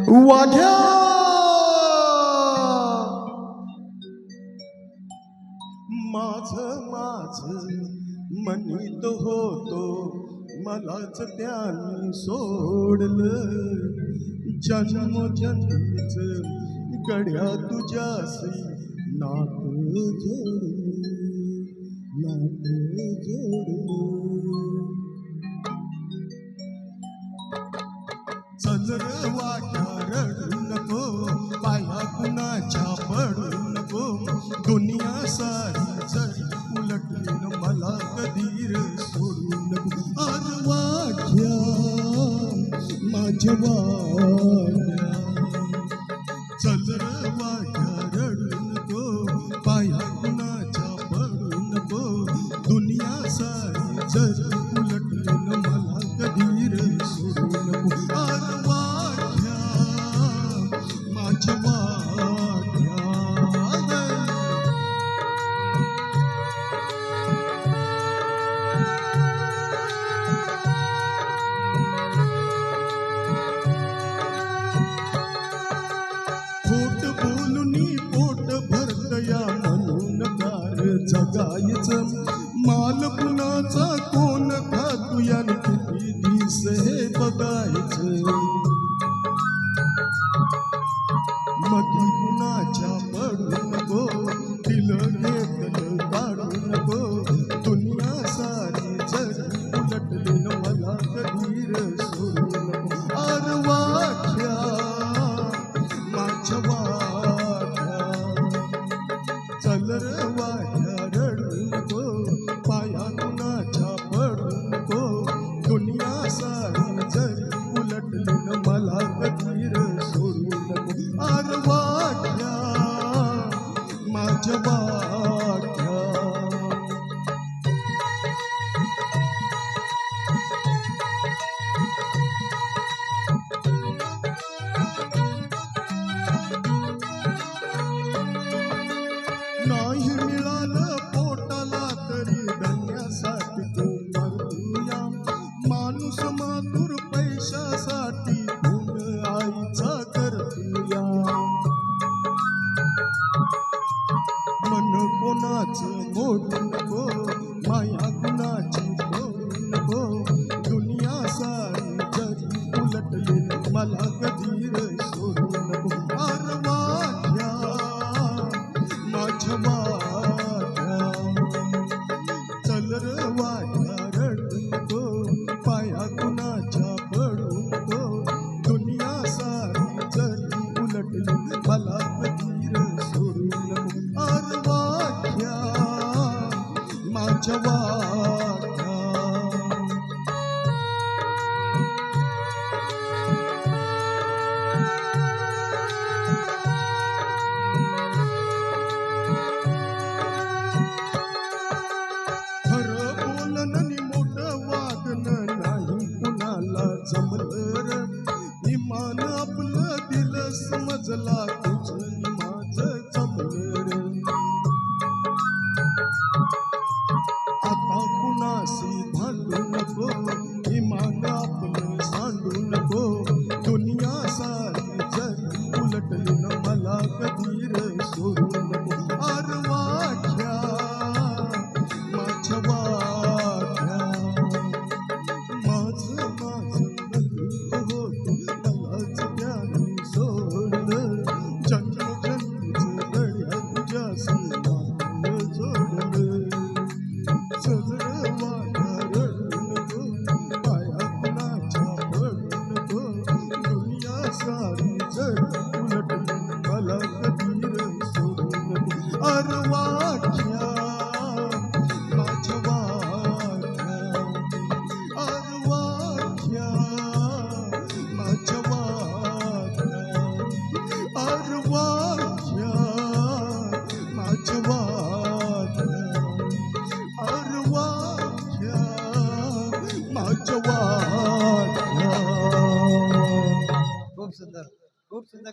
वाघ्या माझ म्हणीत होतो मलाच त्याने सोडलं जन्मजन्मीच गड्या तुझ्याशी नात जोडलं चल रे वाघ्या रडू नको पाया कुणाच्या पडू नको दुनिया सारी जरी उलटून मला कधी रे सोडू नको अरे वाघ्या माझ्या वाघ्या चल रे वाघ्या रडू नको पाया कुणाच्या पडू नको दुनिया सारी जरी उलटून मला कधी रे सोडू नको अरे वाघ्या माझ्या वाघ्या खोट बोलूनी पोट भरतया म्हणून कार जगायचं माल कुणाचा कोण खातूया किती दिस हे बघायचं मधी कुणाच्या पडू नको दिल घेतलं काढू नको दुनिया सारी जरी उलटली न मला कधी रे सोडू नको अरे वाघ्या माझ्या वाघ्या चल रे वाघ्या रडू नको पाया कुणाच्या पडू नको दुनिया सारी जरी उलटली न मला कधी रे सोडू नको अरे वाघ्या माझ्या वाघ्या नाही मिळालं पोटाला तरी धन्यासाठी तू मरतूया माणूस मातुर पैशासाठी खून आईचा करतूया मन कोणाचं मोडू नको माया कुणाची मोडू नको दुनिया सारी जरी उलटली मला कधी रे सोडू नको अरे वाघ्या माझ्या वाघ्या चल रे वाघ्या रडू नको पाया कुणाच्या पडू नको दुनिया सारी जरी उलटली मला कधी रे सोडू नको अरे वाघ्या माझ्या वाघ्या जमलं रे इमान आपलं दिल समजला